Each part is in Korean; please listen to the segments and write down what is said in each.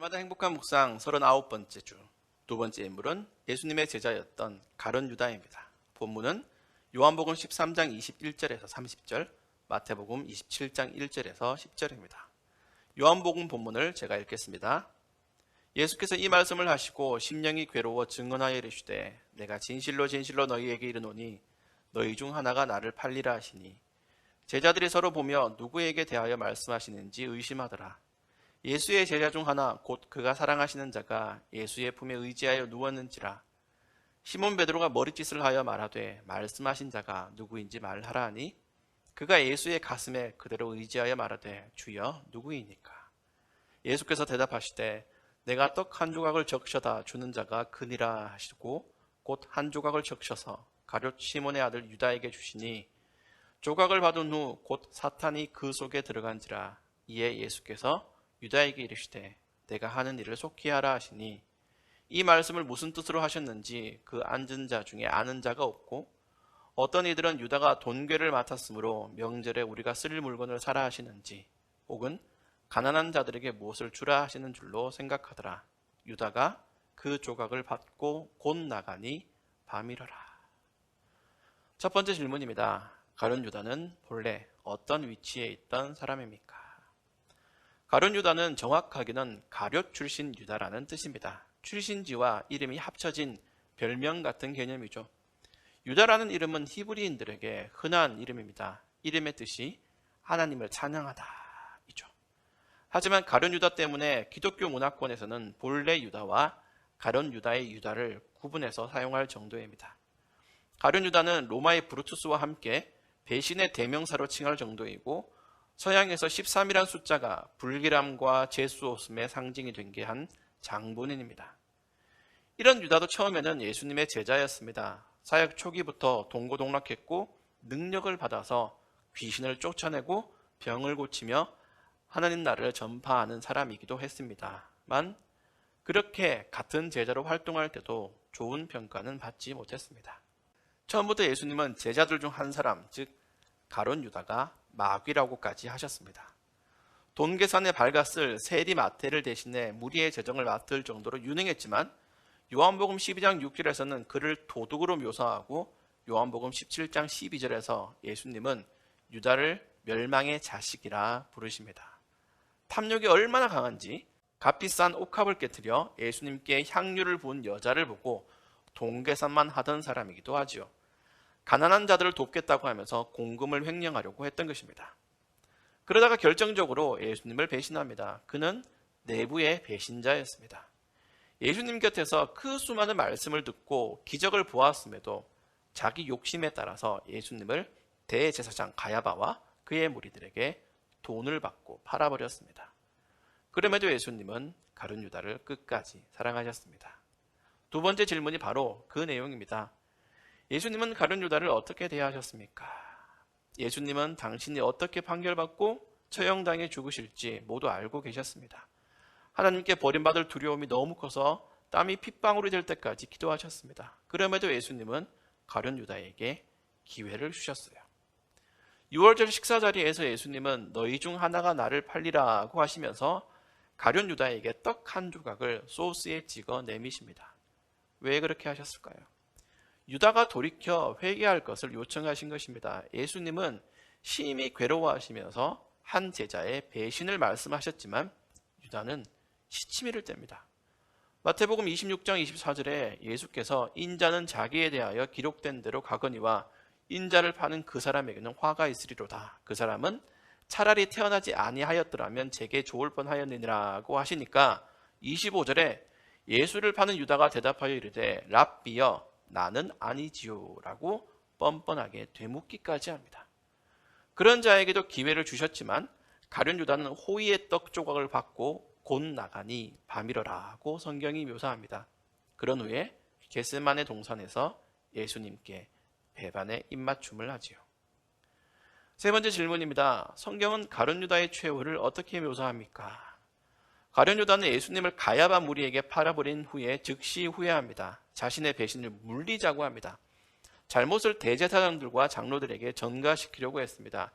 날마다 행복한 묵상 39번째 주, 두 번째 인물은 예수님의 제자였던 가룟 유다입니다. 본문은 요한복음 13장 21절에서 30절, 마태복음 27장 1절에서 10절입니다. 요한복음 본문을 제가 읽겠습니다. 예수께서 이 말씀을 하시고 심령이 괴로워 증언하여 이르시되 내가 진실로 진실로 너희에게 이르노니 너희 중 하나가 나를 팔리라 하시니 제자들이 서로 보며 누구에게 대하여 말씀하시는지 의심하더라. 예수의 제자 중 하나 곧 그가 사랑하시는 자가 예수의 품에 의지하여 누웠는지라. 시몬 베드로가 머리짓을 하여 말하되 말씀하신 자가 누구인지 말하라 하니 그가 예수의 가슴에 그대로 의지하여 말하되 주여 누구이니까. 예수께서 대답하시되 내가 떡 한 조각을 적셔다 주는 자가 그니라 하시고 곧 한 조각을 적셔서 가룟 시몬의 아들 유다에게 주시니 조각을 받은 후 곧 사탄이 그 속에 들어간지라. 이에 예수께서 유다에게 이르시되 내가 하는 일을 속히 하라 하시니 이 말씀을 무슨 뜻으로 하셨는지 그 앉은 자 중에 아는 자가 없고 어떤 이들은 유다가 돈괴를 맡았으므로 명절에 우리가 쓸 물건을 사라 하시는지 혹은 가난한 자들에게 무엇을 주라 하시는 줄로 생각하더라. 유다가 그 조각을 받고 곧 나가니 밤이러라. 첫 번째 질문입니다. 가룟 유다는 본래 어떤 위치에 있던 사람입니까? 가룟 유다는 정확하게는 가룟 출신 유다라는 뜻입니다. 출신지와 이름이 합쳐진 별명 같은 개념이죠. 유다라는 이름은 히브리인들에게 흔한 이름입니다. 이름의 뜻이 하나님을 찬양하다 이죠. 하지만 가룟 유다 때문에 기독교 문화권에서는 본래 유다와 가룟 유다의 유다를 구분해서 사용할 정도입니다. 가룟 유다는 로마의 브루투스와 함께 배신의 대명사로 칭할 정도이고 서양에서 13이란 숫자가 불길함과 재수없음의 상징이 된 게 한 장본인입니다. 이런 유다도 처음에는 예수님의 제자였습니다. 사역 초기부터 동고동락했고 능력을 받아서 귀신을 쫓아내고 병을 고치며 하나님 나라를 전파하는 사람이기도 했습니다만 그렇게 같은 제자로 활동할 때도 좋은 평가는 받지 못했습니다. 처음부터 예수님은 제자들 중 한 사람, 즉 가룟 유다가 마귀라고까지 하셨습니다. 돈 계산에 발갓을 세리 마태를 대신해 무리의 재정을 맡을 정도로 유능했지만 요한복음 12장 6절에서는 그를 도둑으로 묘사하고 요한복음 17장 12절에서 예수님은 유다를 멸망의 자식이라 부르십니다. 탐욕이 얼마나 강한지 값비싼 옥합을 깨뜨려 예수님께 향유를 부은 여자를 보고 돈 계산만 하던 사람이기도 하지요. 가난한 자들을 돕겠다고 하면서 공금을 횡령하려고 했던 것입니다. 그러다가 결정적으로 예수님을 배신합니다. 그는 내부의 배신자였습니다. 예수님 곁에서 그 수많은 말씀을 듣고 기적을 보았음에도 자기 욕심에 따라서 예수님을 대제사장 가야바와 그의 무리들에게 돈을 받고 팔아버렸습니다. 그럼에도 예수님은 가룟 유다를 끝까지 사랑하셨습니다. 두 번째 질문이 바로 그 내용입니다. 예수님은 가룟 유다를 어떻게 대하셨습니까? 예수님은 당신이 어떻게 판결받고 처형당해 죽으실지 모두 알고 계셨습니다. 하나님께 버림받을 두려움이 너무 커서 땀이 핏방울이 될 때까지 기도하셨습니다. 그럼에도 예수님은 가룟 유다에게 기회를 주셨어요. 6월절 식사 자리에서 예수님은 너희 중 하나가 나를 팔리라고 하시면서 가룟 유다에게 떡 한 조각을 소스에 찍어 내미십니다. 왜 그렇게 하셨을까요? 유다가 돌이켜 회개할 것을 요청하신 것입니다. 예수님은 심히 괴로워하시면서 한 제자의 배신을 말씀하셨지만 유다는 시치미를 뗍니다. 마태복음 26장 24절에 예수께서 인자는 자기에 대하여 기록된 대로 가거니와 인자를 파는 그 사람에게는 화가 있으리로다. 그 사람은 차라리 태어나지 아니하였더라면 제게 좋을 뻔하였느니라고 하시니까 25절에 예수를 파는 유다가 대답하여 이르되 랍비여 나는 아니지요 라고 뻔뻔하게 되묻기까지 합니다. 그런 자에게도 기회를 주셨지만 가룟 유다는 호의의 떡 조각을 받고 곧 나가니 밤이러라고 성경이 묘사합니다. 그런 후에 겟세마네 동산에서 예수님께 배반의 입맞춤을 하지요. 세 번째 질문입니다. 성경은 가룟 유다의 최후를 어떻게 묘사합니까? 가룟 유다는 예수님을 가야바 무리에게 팔아버린 후에 즉시 후회합니다. 자신의 배신을 물리자고 합니다. 잘못을 대제사장들과 장로들에게 전가시키려고 했습니다.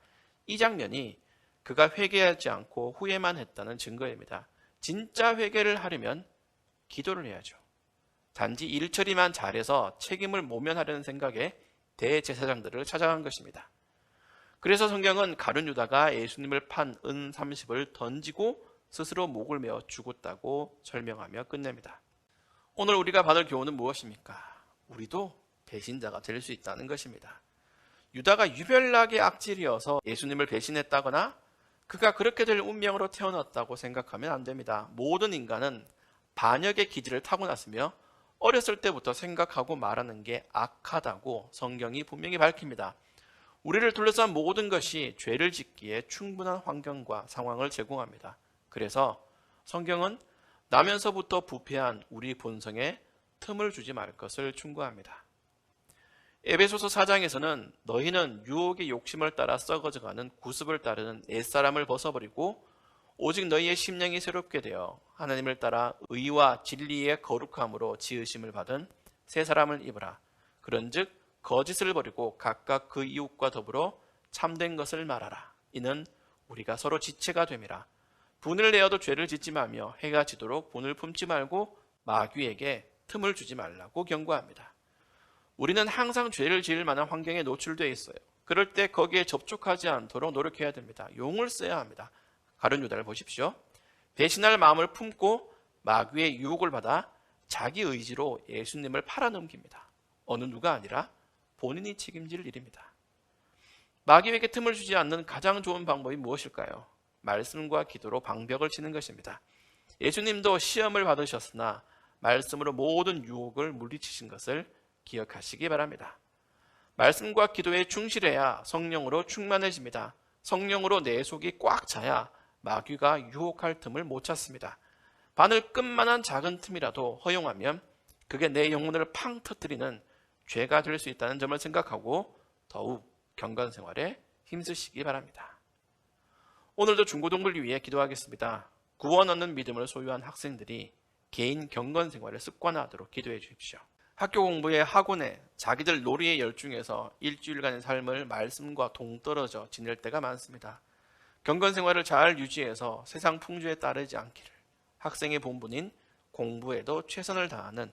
이 장면이 그가 회개하지 않고 후회만 했다는 증거입니다. 진짜 회개를 하려면 기도를 해야죠. 단지 일 처리만 잘해서 책임을 모면하려는 생각에 대제사장들을 찾아간 것입니다. 그래서 성경은 가룟 유다가 예수님을 판 은 30을 던지고 스스로 목을 메어 죽었다고 설명하며 끝냅니다. 오늘 우리가 받을 교훈은 무엇입니까? 우리도 배신자가 될 수 있다는 것입니다. 유다가 유별나게 악질이어서 예수님을 배신했다거나 그가 그렇게 될 운명으로 태어났다고 생각하면 안 됩니다. 모든 인간은 반역의 기질을 타고났으며 어렸을 때부터 생각하고 말하는 게 악하다고 성경이 분명히 밝힙니다. 우리를 둘러싼 모든 것이 죄를 짓기에 충분한 환경과 상황을 제공합니다. 그래서 성경은 나면서부터 부패한 우리 본성에 틈을 주지 말 것을 충고합니다. 에베소서 4장에서는 너희는 유혹의 욕심을 따라 썩어져가는 구습을 따르는 옛사람을 벗어버리고 오직 너희의 심령이 새롭게 되어 하나님을 따라 의와 진리의 거룩함으로 지으심을 받은 새 사람을 입으라. 그런즉 거짓을 버리고 각각 그 이웃과 더불어 참된 것을 말하라. 이는 우리가 서로 지체가 됨이라. 분을 내어도 죄를 짓지 마며 해가 지도록 분을 품지 말고 마귀에게 틈을 주지 말라고 경고합니다. 우리는 항상 죄를 지을 만한 환경에 노출되어 있어요. 그럴 때 거기에 접촉하지 않도록 노력해야 됩니다. 용을 써야 합니다. 가룟 유다를 보십시오. 배신할 마음을 품고 마귀의 유혹을 받아 자기 의지로 예수님을 팔아넘깁니다. 어느 누가 아니라 본인이 책임질 일입니다. 마귀에게 틈을 주지 않는 가장 좋은 방법이 무엇일까요? 말씀과 기도로 방벽을 치는 것입니다. 예수님도 시험을 받으셨으나 말씀으로 모든 유혹을 물리치신 것을 기억하시기 바랍니다. 말씀과 기도에 충실해야 성령으로 충만해집니다. 성령으로 내 속이 꽉 차야 마귀가 유혹할 틈을 못 찾습니다. 바늘 끝만한 작은 틈이라도 허용하면 그게 내 영혼을 팡 터뜨리는 죄가 될 수 있다는 점을 생각하고 더욱 경건 생활에 힘쓰시기 바랍니다. 오늘도 중고등부를 위해 기도하겠습니다. 구원 얻는 믿음을 소유한 학생들이 개인 경건 생활을 습관화하도록 기도해 주십시오. 학교 공부에 학원에 자기들 놀이에 열중해서 일주일간의 삶을 말씀과 동떨어져 지낼 때가 많습니다. 경건 생활을 잘 유지해서 세상 풍조에 따르지 않기를 학생의 본분인 공부에도 최선을 다하는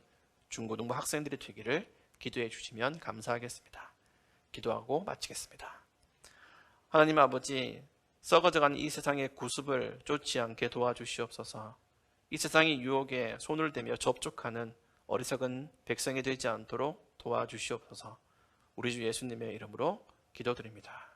중고등부 학생들이 되기를 기도해 주시면 감사하겠습니다. 기도하고 마치겠습니다. 하나님 아버지, 썩어져가는 이 세상의 구습을 쫓지 않게 도와주시옵소서. 이 세상의 유혹에 손을 대며 접촉하는 어리석은 백성이 되지 않도록 도와주시옵소서. 우리 주 예수님의 이름으로 기도드립니다.